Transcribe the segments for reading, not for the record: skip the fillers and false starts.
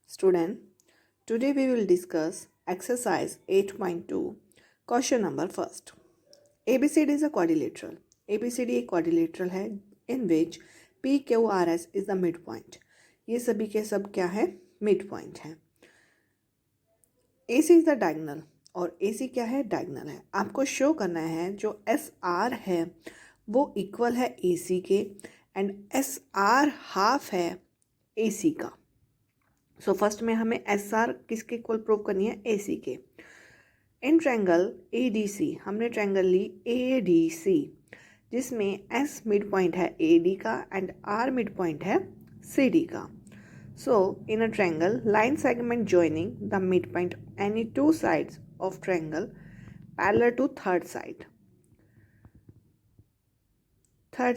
Student, today we will discuss exercise 8.2, question number first. ABCD is a quadrilateral. ABCD एक quadrilateral है in which PQRS is the midpoint. ये सभी के सब क्या है? Midpoint है. AC is the diagonal और AC क्या है? Diagonal है. आपको शो करना है जो SR है वो इक्वल है AC के एंड SR हाफ है AC का. सो फर्स्ट में हमें एस आर किसके इक्वल प्रूव करनी है? ए सी के. In triangle A D C हमने ट्रायंगल ली ए डी सी जिसमें एस मिड पॉइंट है ए डी का एंड आर मिड पॉइंट है सी डी का. So in a triangle line segment joining the mid point any two sides of triangle parallel to third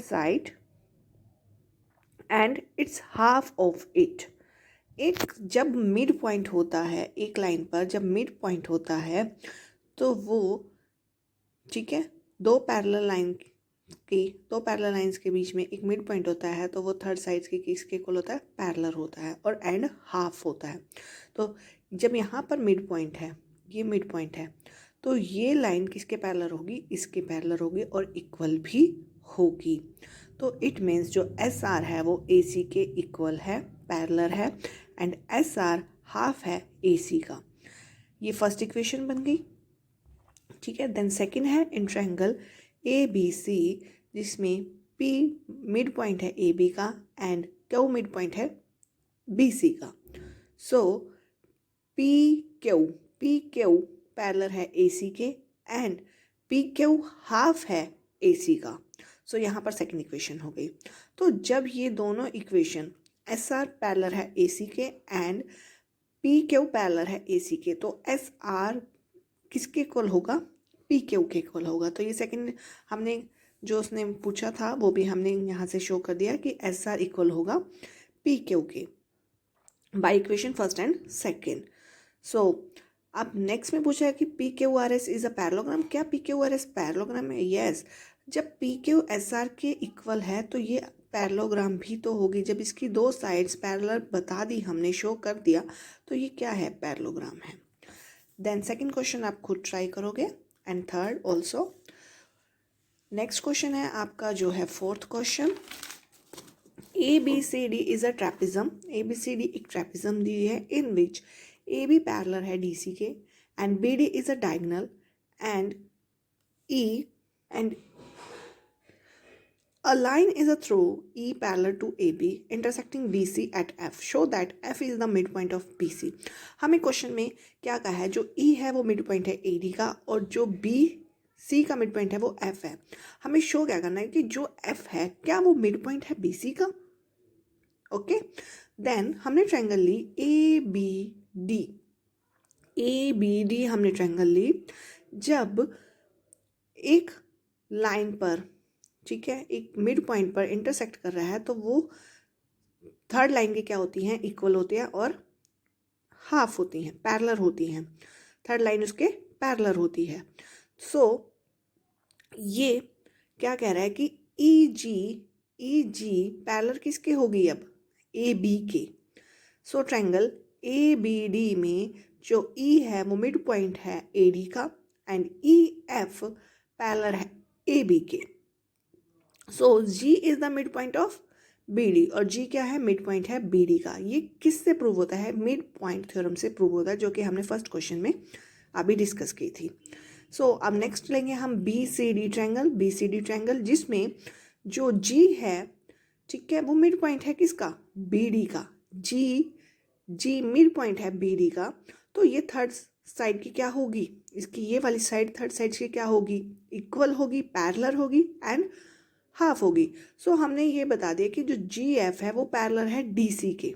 side and its half of it. एक जब mid point होता है एक line पर, जब mid point होता है तो वो ठीक है दो पैरेलल लाइंस के बीच में एक मिड पॉइंट होता है तो वो थर्ड साइड की किसके इक्वल होता है? पैरेलल होता है और एंड हाफ होता है. तो जब यहाँ पर मिड पॉइंट है, ये मिड पॉइंट है, तो ये लाइन किसके पैरेलल होगी? इसके पैरेलल होगी और इक्वल भी होगी. तो इट मीन्स जो एस आर है वो ए सी के इक्वल है, पैरेलल है एंड एस आर हाफ है ए सी का. ये फर्स्ट इक्वेशन बन गई. ठीक है. देन सेकंड है इन ट्रायंगल ए बी सी जिसमें पी मिड पॉइंट है ए बी का एंड क्यू मिड पॉइंट है बी सी का. सो पी क्यू पैरेलल है ए सी के एंड पी क्यू हाफ है ए सी का. सो यहाँ पर सेकंड इक्वेशन हो गई. तो जब ये दोनों इक्वेशन एस आर पैरेलल है ए सी के एंड पी क्यू पैरेलल है ए सी के तो एस आर किसके इक्वल होगा? पी क्यू के इक्वल होगा. तो ये सेकंड हमने जो उसने पूछा था वो भी हमने यहाँ से शो कर दिया कि एस आर इक्वल होगा पी क्यू के by equation first and second. So अब नेक्स्ट में पूछा है कि P Q R S is a parallelogram. क्या P Q R S parallelogram है? यस. जब पी क्यू एस आर के इक्वल है तो ये पैरेललोग्राम भी तो होगी. जब इसकी दो साइड्स पैरेलल बता दी हमने, शो कर दिया, तो ये क्या है? पैरेललोग्राम है. देन सेकंड क्वेश्चन आप खुद ट्राई करोगे and third also. Next question है आपका जो है fourth question. A B C D is a trapezium. A B C D एक ट्रैपिज्म दी है in which A B parallel है डी सी के and B D is a diagonal and E and a line is a through E parallel to AB intersecting BC at F. Show that F is the midpoint of BC. हमें question में क्या कहा है? जो E है वो mid point है AD का और जो BC का मिड पॉइंट है वो F है. हमें शो क्या करना है कि जो F है क्या वो मिड पॉइंट है BC का? ओके. देन हमने ट्रायंगल ली ए बी डी हमने ट्रायंगल ली जब एक लाइन पर, ठीक है, एक मिड पॉइंट पर इंटरसेक्ट कर रहा है तो वो थर्ड लाइन की क्या होती हैं? इक्वल होती है और हाफ होती हैं, पैरेलल होती हैं. थर्ड लाइन उसके पैरेलल होती है. सो ये क्या कह रहा है कि ई जी पैरेलल किसके होगी? अब ए बी के. So triangle A B D में जो ई है वो मिड पॉइंट है ए डी का एंड ई एफ पैरेलल है ए बी के. So G is the mid point of B D और जी क्या है? मिड पॉइंट है बी डी का. ये किससे प्रूव होता है? मिड पॉइंट थ्योरम से प्रूव होता है जो कि हमने फर्स्ट क्वेश्चन में अभी डिस्कस की थी. सो अब नेक्स्ट लेंगे हम बी सी डी ट्रायंगल जिसमें जो जी है, ठीक है, वो मिड पॉइंट है किसका? बी डी का. जी मिड पॉइंट है बी डी का. तो ये थर्ड साइड की क्या होगी? इसकी ये वाली साइड थर्ड साइड की क्या होगी? इक्वल होगी, पैरेलल होगी एंड हाफ होगी. सो हमने ये बता दिया कि जो जी एफ है वो पैरेलल है डी सी के.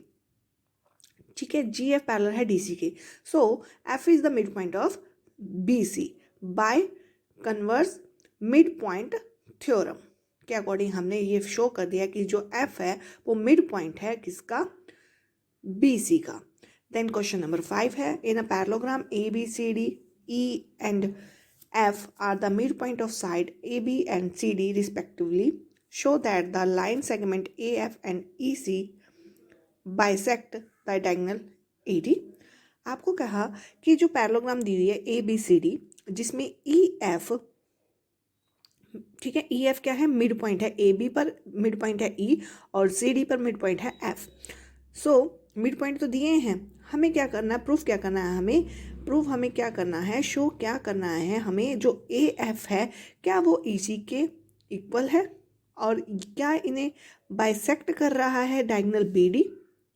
ठीक है, जी एफ पैरेलल है D C K. So F is the mid point of B C by converse mid point theorem के अकॉर्डिंग हमने ये शो कर दिया कि जो एफ है वो मिड पॉइंट है किसका? बी सी का. देन क्वेश्चन नंबर 5 है in a parallelogram A B C D E and F are the midpoint of side AB and CD respectively. Show that the line segment AF and EC bisect the diagonal AD। आपको कहा कि जो parallelogram दी हुई है ABCD, जिसमें EF, ठीक है, EF क्या है, मिड पॉइंट है, AB पर मिड पॉइंट है E और CD पर मिड पॉइंट है F। सो मिड पॉइंट तो दिए हैं, हमें क्या करना है, प्रूफ क्या करना है, हमें क्या करना है, शो क्या करना है, हमें जो AF है क्या वो EC के इक्वल है और क्या इन्हें बाइसेक्ट कर रहा है डायगोनल BD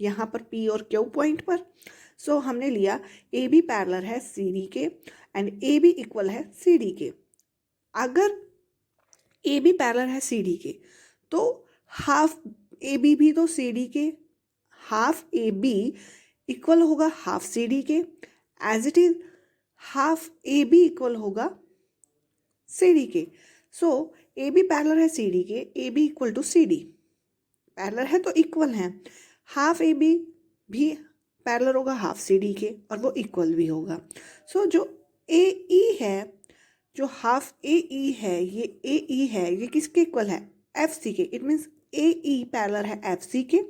यहाँ पर P और Q पॉइंट पर। सो हमने लिया AB पैरेलल है CD के एंड AB इक्वल है CD के। अगर AB पैरेलल है CD के तो हाफ AB भी तो CD के, हाफ AB इक्वल होगा हाफ CD के, as it is half AB equal होगा CD के। सो AB पैरेलल है CD के, AB equal to CD, parallel है तो इक्वल है, हाफ AB भी पैरेलल होगा हाफ CD के और वो इक्वल भी होगा। सो जो AE है, जो हाफ AE है, ये AE है, ये किसके इक्वल है, FC के। इट मीन्स AE पैरेलल है FC के।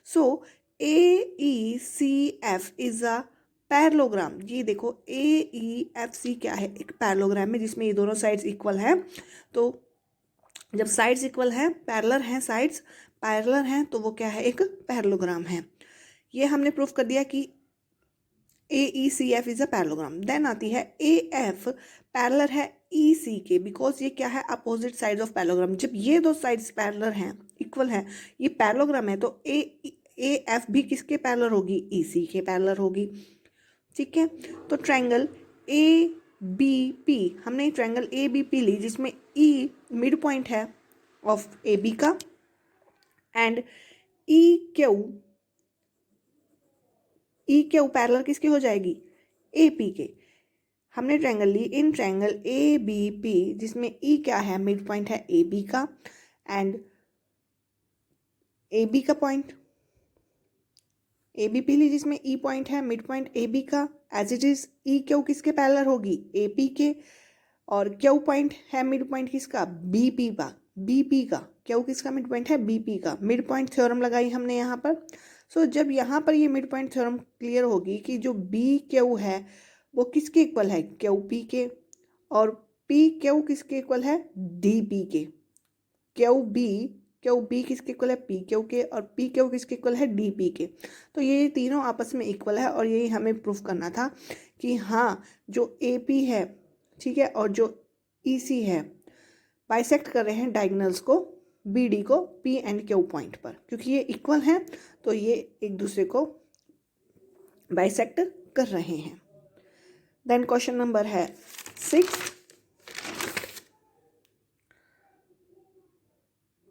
सो AECF इज अ पैरेललोग्राम। ये देखो AEFC क्या है, एक पैरेललोग्राम है जिसमें ये दोनों साइड्स इक्वल हैं। तो जब साइड्स इक्वल हैं, पैरेलल हैं, साइड्स पैरेलल हैं, तो वो क्या है, एक पैरेललोग्राम है। ये हमने प्रूफ कर दिया कि AECF is a parallelogram. Then आती है AF पैरेलल है EC के, बिकॉज ये क्या है, अपोजिट साइड्स ऑफ पैरेललोग्राम। जब ये दो साइड्स पैरेलल हैं, इक्वल हैं, ये पैरेललोग्राम है, तो AF भी किसके पैरेलल होगी, EC के पैरेलल होगी। ठीक है, तो ट्रायंगल ABP, हमने ट्रायंगल ABP ली जिसमें E मिड पॉइंट है ऑफ AB का एंड EQ पैरेलल किसके हो जाएगी, AP के। हमने ट्रायंगल ली इन ट्रायंगल ABP जिसमें E क्या है, मिड पॉइंट है AB का एंड AB का पॉइंट, ABP ली जिसमें E पॉइंट है, मिड पॉइंट AB का, एज इट इज EQ किसके पैरेलल होगी, AP के, और Q पॉइंट है मिड पॉइंट किसका, BP का, Q किसका मिड पॉइंट है, BP का। मिड पॉइंट थ्योरम लगाई हमने यहाँ पर। सो जब यहाँ पर ये मिड पॉइंट थ्योरम क्लियर होगी कि जो BQ है वो किसके इक्वल है, QP के, और PQ किसके इक्वल है, DP के। QB किसके इक्वल है, PQ के, और PQ किसके इक्वल है, DP के। तो ये तीनों आपस में इक्वल है और यही हमें प्रूफ करना था कि हाँ जो AP है, ठीक है, और जो EC है बाइसेक्ट कर रहे हैं डायगोनल्स को, BD को P एंड Q पॉइंट पर, क्योंकि ये इक्वल हैं तो ये एक दूसरे को बाइसेक्ट कर रहे हैं। देन क्वेश्चन नंबर है 6।